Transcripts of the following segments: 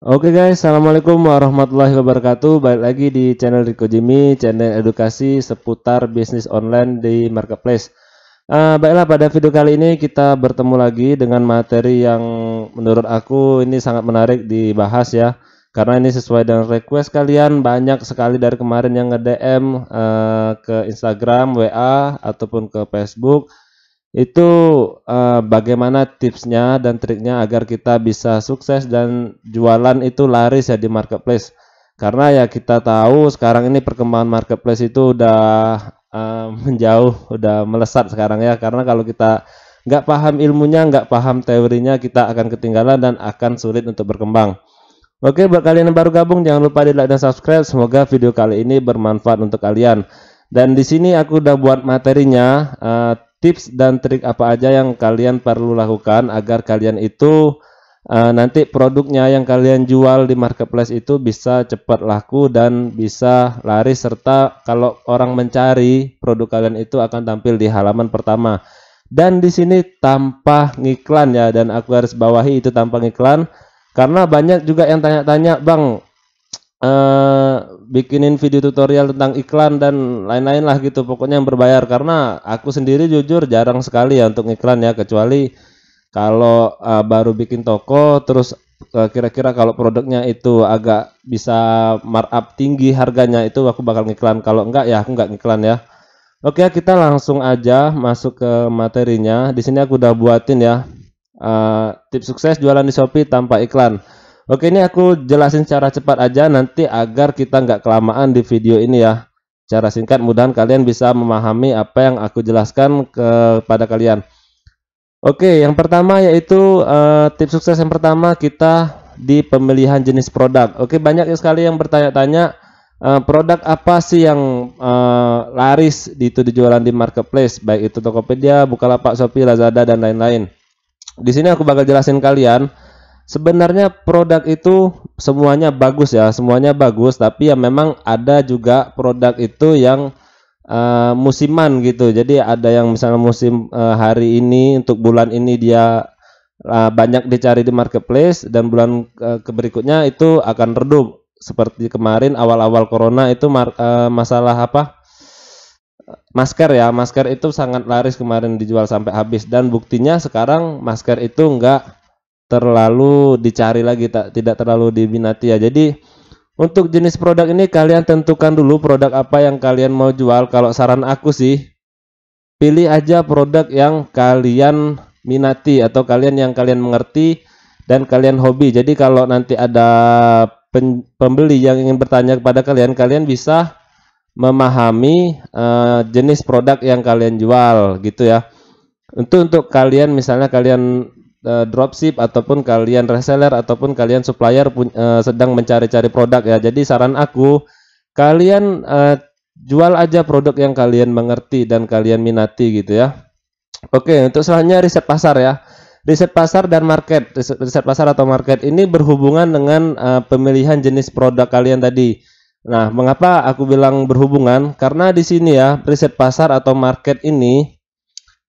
Oke guys, assalamualaikum warahmatullahi wabarakatuh. Balik lagi di channel Rico Jimmy, channel edukasi seputar bisnis online di marketplace. Baiklah, pada video kali ini kita bertemu lagi dengan materi yang menurut aku ini sangat menarik dibahas ya. Karena ini sesuai dengan request kalian, banyak sekali dari kemarin yang nge-DM ke Instagram, WA ataupun ke Facebook. Itu bagaimana tipsnya dan triknya agar kita bisa sukses dan jualan itu laris ya di marketplace. Karena ya kita tahu sekarang ini perkembangan marketplace itu udah menjauh, udah melesat sekarang ya. Karena kalau kita nggak paham ilmunya, nggak paham teorinya, kita akan ketinggalan dan akan sulit untuk berkembang. Oke, buat kalian yang baru gabung jangan lupa di like dan subscribe. Semoga video kali ini bermanfaat untuk kalian. Dan di sini aku udah buat materinya, tips dan trik apa aja yang kalian perlu lakukan agar kalian itu nanti produknya yang kalian jual di marketplace itu bisa cepat laku dan bisa laris, serta kalau orang mencari produk kalian itu akan tampil di halaman pertama. Dan di sini tanpa ngiklan ya, dan aku harus bawahi itu tanpa ngiklan karena banyak juga yang tanya-tanya, Bang, bikinin video tutorial tentang iklan dan lain-lain lah gitu, pokoknya yang berbayar. Karena aku sendiri jujur jarang sekali ya untuk iklan ya, kecuali kalau baru bikin toko terus kira-kira kalau produknya itu agak bisa markup tinggi harganya, itu aku bakal ngiklan. Kalau enggak ya aku enggak ngiklan ya. Oke, kita langsung aja masuk ke materinya. Di sini aku udah buatin ya tips sukses jualan di Shopee tanpa iklan. Oke, ini aku jelasin secara cepat aja nanti agar kita nggak kelamaan di video ini ya. Cara singkat, mudahan kalian bisa memahami apa yang aku jelaskan kepada kalian. Oke, yang pertama yaitu tips sukses yang pertama kita di pemilihan jenis produk. Oke, banyak sekali yang bertanya-tanya produk apa sih yang laris dijualan di marketplace, baik itu Tokopedia, Bukalapak, Shopee, Lazada dan lain-lain. Di sini aku bakal jelasin kalian. Sebenarnya produk itu semuanya bagus ya, semuanya bagus, tapi ya memang ada juga produk itu yang musiman gitu. Jadi ada yang misalnya musim hari ini untuk bulan ini dia banyak dicari di marketplace, dan bulan berikutnya itu akan redup. Seperti kemarin awal-awal corona itu masalah apa? Masker ya, masker itu sangat laris kemarin, dijual sampai habis, dan buktinya sekarang masker itu enggak terlalu dicari lagi, tidak terlalu diminati ya. Jadi untuk jenis produk ini kalian tentukan dulu produk apa yang kalian mau jual. Kalau saran aku sih, pilih aja produk yang kalian minati atau yang kalian mengerti dan kalian hobi. Jadi kalau nanti ada pembeli yang ingin bertanya kepada kalian, kalian bisa memahami jenis produk yang kalian jual gitu ya. Untuk kalian misalnya kalian dropship ataupun kalian reseller ataupun kalian supplier sedang mencari-cari produk ya. Jadi saran aku, kalian jual aja produk yang kalian mengerti dan kalian minati gitu ya. Oke, untuk selanjutnya riset pasar ya. Riset pasar dan market. Riset pasar atau market ini berhubungan dengan pemilihan jenis produk kalian tadi. Nah, mengapa aku bilang berhubungan? Karena di sini ya, riset pasar atau market ini,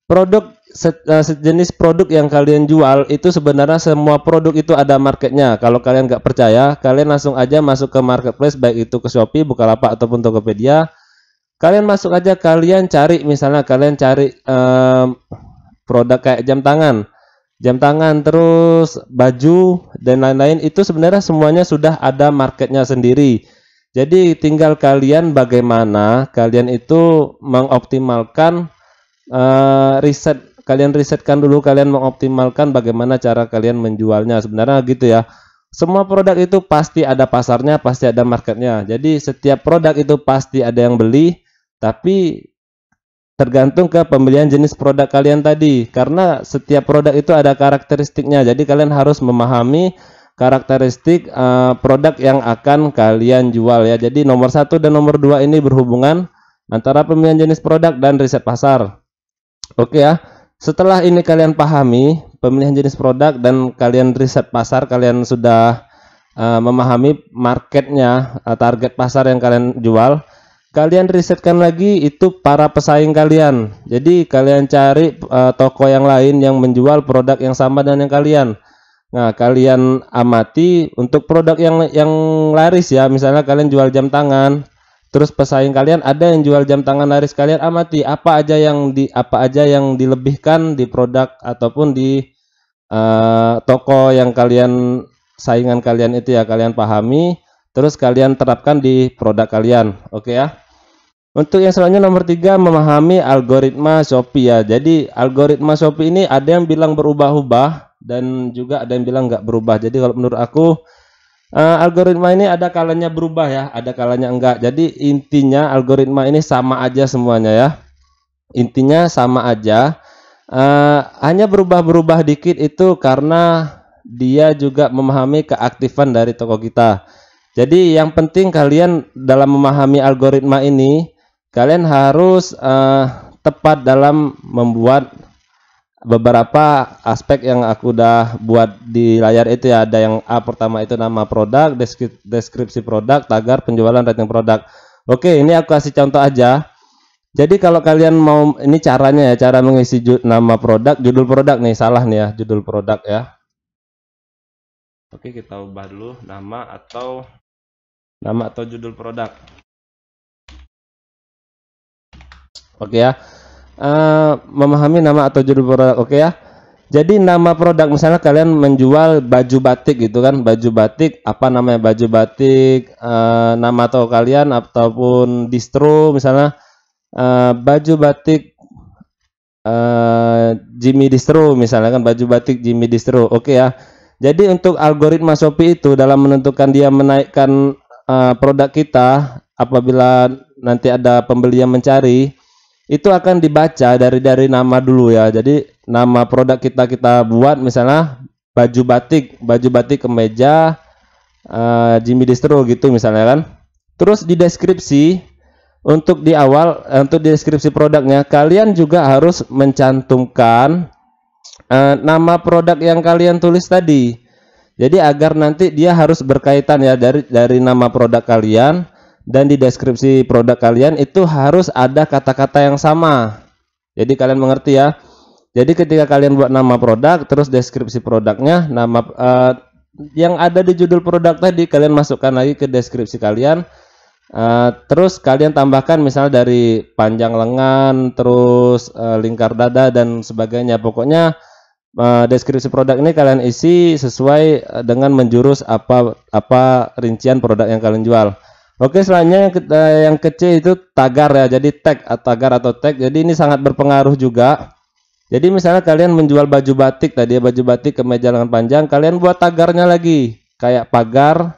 produk sejenis produk yang kalian jual itu sebenarnya semua produk itu ada marketnya. Kalau kalian nggak percaya, kalian langsung aja masuk ke marketplace, baik itu ke Shopee, Bukalapak ataupun Tokopedia. Kalian masuk aja, kalian cari, misalnya kalian cari produk kayak jam tangan, terus baju dan lain-lain, itu sebenarnya semuanya sudah ada marketnya sendiri. Jadi tinggal kalian bagaimana kalian itu mengoptimalkan riset. Kalian risetkan dulu, kalian mengoptimalkan bagaimana cara kalian menjualnya. Sebenarnya gitu ya. Semua produk itu pasti ada pasarnya, pasti ada marketnya. Jadi setiap produk itu pasti ada yang beli, tapi tergantung ke pemilihan jenis produk kalian tadi. Karena setiap produk itu ada karakteristiknya. Jadi kalian harus memahami karakteristik produk yang akan kalian jual ya. Jadi nomor 1 dan nomor 2 ini berhubungan antara pemilihan jenis produk dan riset pasar. Oke ya. Setelah ini kalian pahami pemilihan jenis produk dan kalian riset pasar, kalian sudah memahami marketnya, target pasar yang kalian jual, kalian risetkan lagi itu para pesaing kalian. Jadi kalian cari toko yang lain yang menjual produk yang sama dengan yang kalian. Nah, kalian amati untuk produk yang laris ya. Misalnya kalian jual jam tangan, terus pesaing kalian ada yang jual jam tangan laris, kalian amati apa aja yang dilebihkan di produk ataupun di toko yang saingan kalian itu ya, kalian pahami, terus kalian terapkan di produk kalian. Oke ya. Untuk yang selanjutnya nomor 3, memahami algoritma Shopee ya. Jadi algoritma Shopee ini ada yang bilang berubah-ubah dan juga ada yang bilang nggak berubah. Jadi kalau menurut aku algoritma ini ada kalanya berubah ya, ada kalanya enggak. Jadi intinya algoritma ini sama aja semuanya ya. Intinya sama aja. Hanya berubah-berubah dikit itu karena dia juga memahami keaktifan dari toko kita. Jadi yang penting kalian dalam memahami algoritma ini, kalian harus tepat dalam membuat beberapa aspek yang aku udah buat di layar itu ya. Ada yang A pertama itu nama produk, deskripsi produk, tagar, penjualan, rating produk. Oke, ini aku kasih contoh aja. Jadi kalau kalian mau, ini caranya ya, cara mengisi nama produk, judul produk nih, salah nih ya, judul produk ya. Oke, kita ubah dulu nama atau judul produk. Oke ya. Memahami nama atau judul produk. Oke ya. Jadi nama produk, misalnya kalian menjual baju batik gitu kan, baju batik, apa namanya baju batik, nama toko kalian ataupun distro misalnya, baju batik Jimmy Distro misalnya kan, baju batik Jimmy Distro. Oke ya. Jadi untuk algoritma Shopee itu dalam menentukan dia menaikkan produk kita, apabila nanti ada pembeli yang mencari, itu akan dibaca dari nama dulu ya. Jadi nama produk kita buat misalnya baju batik kemeja Jimmy Distro gitu misalnya kan. Terus di deskripsi, untuk di awal, untuk deskripsi produknya kalian juga harus mencantumkan nama produk yang kalian tulis tadi. Jadi agar nanti dia harus berkaitan ya, dari nama produk kalian dan di deskripsi produk kalian itu harus ada kata-kata yang sama. Jadi kalian mengerti ya. Jadi ketika kalian buat nama produk, terus deskripsi produknya, nama yang ada di judul produk tadi kalian masukkan lagi ke deskripsi kalian. Terus kalian tambahkan misalnya dari panjang lengan, terus lingkar dada dan sebagainya. Pokoknya deskripsi produk ini kalian isi sesuai dengan menjurus apa rincian produk yang kalian jual. Oke, selanjutnya yang kecil itu tagar ya. Jadi tagar atau tag. Jadi ini sangat berpengaruh juga. Jadi misalnya kalian menjual baju batik tadi ya, baju batik kemeja lengan panjang, kalian buat tagarnya lagi kayak pagar,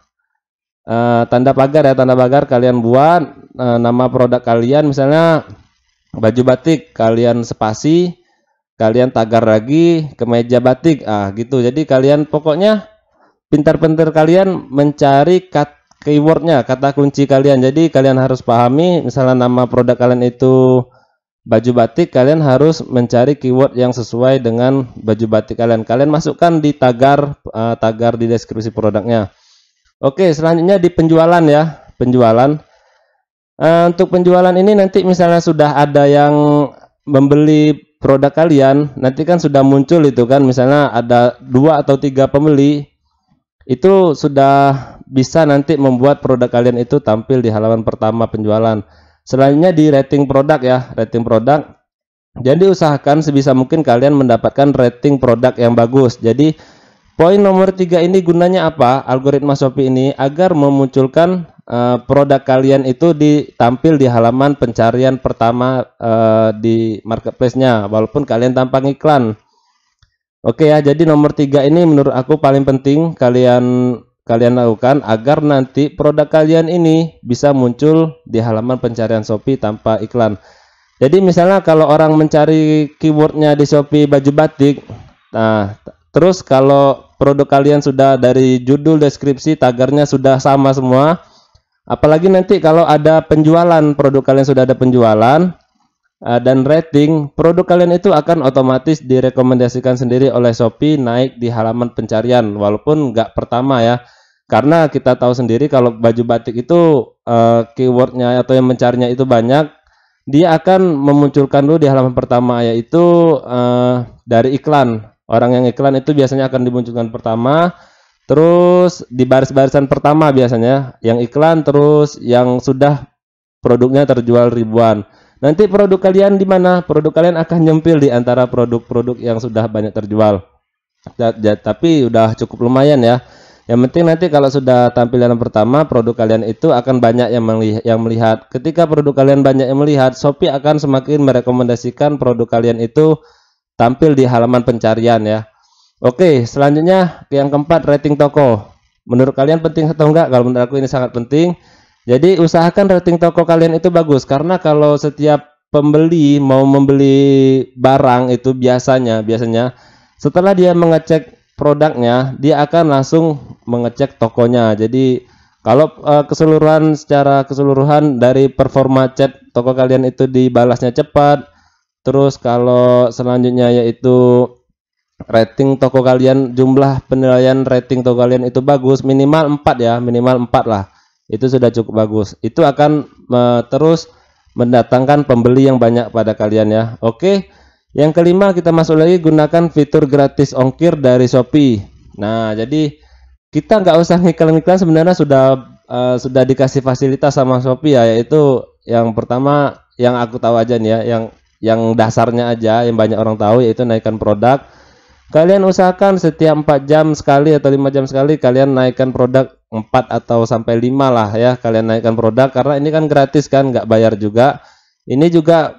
tanda pagar ya, tanda pagar kalian buat nama produk kalian misalnya baju batik, kalian spasi, kalian tagar lagi kemeja batik, gitu. Jadi kalian pokoknya pintar-pintar kalian mencari keywordnya, kata kunci kalian. Jadi kalian harus pahami, misalnya nama produk kalian itu baju batik, kalian harus mencari keyword yang sesuai dengan baju batik kalian. Kalian masukkan di tagar di deskripsi produknya. Oke, selanjutnya di penjualan ya, penjualan. Untuk penjualan ini nanti misalnya sudah ada yang membeli produk kalian, nanti kan sudah muncul itu kan, misalnya ada 2 atau 3 pembeli, itu sudah bisa nanti membuat produk kalian itu tampil di halaman pertama penjualan. Selanjutnya di rating produk ya, rating produk. Jadi usahakan sebisa mungkin kalian mendapatkan rating produk yang bagus. Jadi poin nomor 3 ini gunanya apa? Algoritma Shopee ini agar memunculkan produk kalian itu ditampil di halaman pencarian pertama di marketplace-nya, walaupun kalian tanpa iklan. Oke ya, jadi nomor 3 ini menurut aku paling penting kalian lakukan agar nanti produk kalian ini bisa muncul di halaman pencarian Shopee tanpa iklan. Jadi misalnya kalau orang mencari keywordnya di Shopee baju batik, nah terus kalau produk kalian sudah dari judul, deskripsi, tagarnya sudah sama semua, apalagi nanti kalau ada penjualan, produk kalian sudah ada penjualan dan rating, produk kalian itu akan otomatis direkomendasikan sendiri oleh Shopee naik di halaman pencarian, walaupun nggak pertama ya, karena kita tahu sendiri kalau baju batik itu keywordnya atau yang mencarinya itu banyak, dia akan memunculkan dulu di halaman pertama, yaitu dari iklan. Orang yang iklan itu biasanya akan dimunculkan pertama, terus di baris-barisan pertama biasanya yang iklan, terus yang sudah produknya terjual ribuan. Nanti produk kalian di mana? Produk kalian akan nyempil di antara produk-produk yang sudah banyak terjual. Tapi udah cukup lumayan ya. Yang penting nanti kalau sudah tampilan pertama, produk kalian itu akan banyak yang melihat. Ketika produk kalian banyak yang melihat, Shopee akan semakin merekomendasikan produk kalian itu tampil di halaman pencarian ya. Oke, selanjutnya yang keempat, rating toko. Menurut kalian penting atau enggak? Kalau menurut aku ini sangat penting. Jadi usahakan rating toko kalian itu bagus, karena kalau setiap pembeli mau membeli barang itu biasanya setelah dia mengecek produknya, dia akan langsung mengecek tokonya. Jadi kalau secara keseluruhan dari performa chat toko kalian itu dibalasnya cepat. Terus kalau selanjutnya yaitu rating toko kalian, jumlah penilaian rating toko kalian itu bagus, minimal 4 ya, minimal 4 lah. Itu sudah cukup bagus. Itu akan terus mendatangkan pembeli yang banyak pada kalian ya. Oke. Yang kelima, kita masuk lagi, gunakan fitur gratis ongkir dari Shopee. Nah, jadi kita nggak usah ngiklan-ngiklan, sebenarnya sudah dikasih fasilitas sama Shopee ya, yaitu yang pertama yang aku tahu aja nih ya, yang dasarnya aja yang banyak orang tahu, yaitu naikkan produk. Kalian usahakan setiap 4 jam sekali atau 5 jam sekali kalian naikkan produk 4 atau sampai 5 lah ya, kalian naikkan produk, karena ini kan gratis kan, nggak bayar juga. Ini juga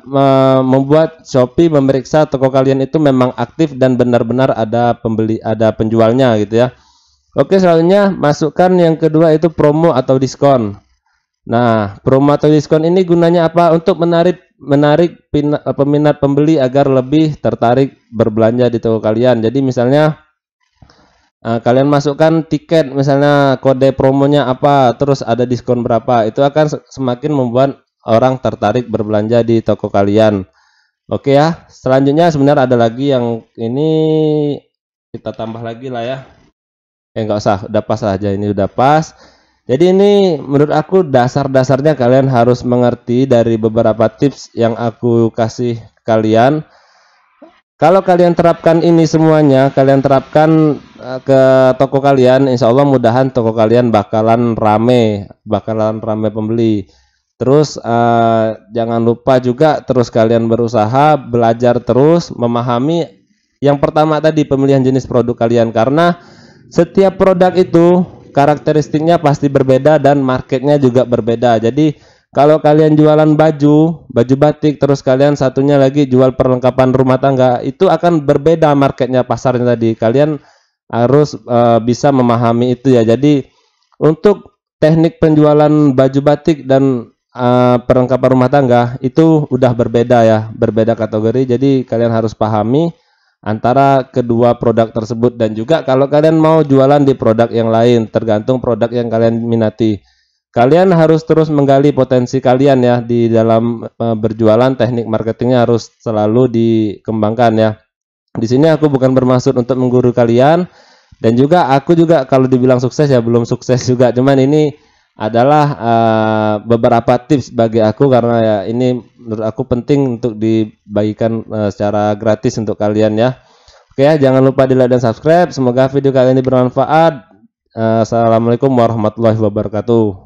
membuat Shopee memeriksa toko kalian itu memang aktif dan benar-benar ada penjualnya gitu ya. Oke, selanjutnya masukkan yang kedua itu promo atau diskon. Nah, promo atau diskon ini gunanya apa? Untuk menarik peminat pembeli agar lebih tertarik berbelanja di toko kalian. Jadi misalnya kalian masukkan tiket, misalnya kode promonya apa, terus ada diskon berapa, itu akan semakin membuat orang tertarik berbelanja di toko kalian. Oke ya, selanjutnya sebenarnya ada lagi yang ini kita tambah lagi lah ya. Nggak usah, udah pas aja, ini udah pas. Jadi ini menurut aku dasar-dasarnya kalian harus mengerti dari beberapa tips yang aku kasih kalian. Kalau kalian terapkan ini semuanya, kalian terapkan ke toko kalian, insya Allah mudahan toko kalian bakalan rame pembeli. Terus jangan lupa juga terus kalian berusaha, belajar terus, memahami yang pertama tadi, pemilihan jenis produk kalian, karena setiap produk itu karakteristiknya pasti berbeda dan marketnya juga berbeda. Jadi kalau kalian jualan baju batik, terus kalian satunya lagi jual perlengkapan rumah tangga, itu akan berbeda marketnya, pasarnya tadi. Kalian harus bisa memahami itu ya. Jadi untuk teknik penjualan baju batik dan perlengkapan rumah tangga itu udah berbeda ya, berbeda kategori. Jadi kalian harus pahami antara kedua produk tersebut, dan juga kalau kalian mau jualan di produk yang lain, tergantung produk yang kalian minati. Kalian harus terus menggali potensi kalian ya di dalam berjualan, teknik marketingnya harus selalu dikembangkan ya. Di sini aku bukan bermaksud untuk mengguru kalian, dan juga aku juga kalau dibilang sukses ya belum sukses juga, cuman ini adalah beberapa tips bagi aku, karena ya ini menurut aku penting untuk dibagikan secara gratis untuk kalian ya. Oke ya, jangan lupa di like dan subscribe. Semoga video kali ini bermanfaat. Assalamualaikum warahmatullahi wabarakatuh.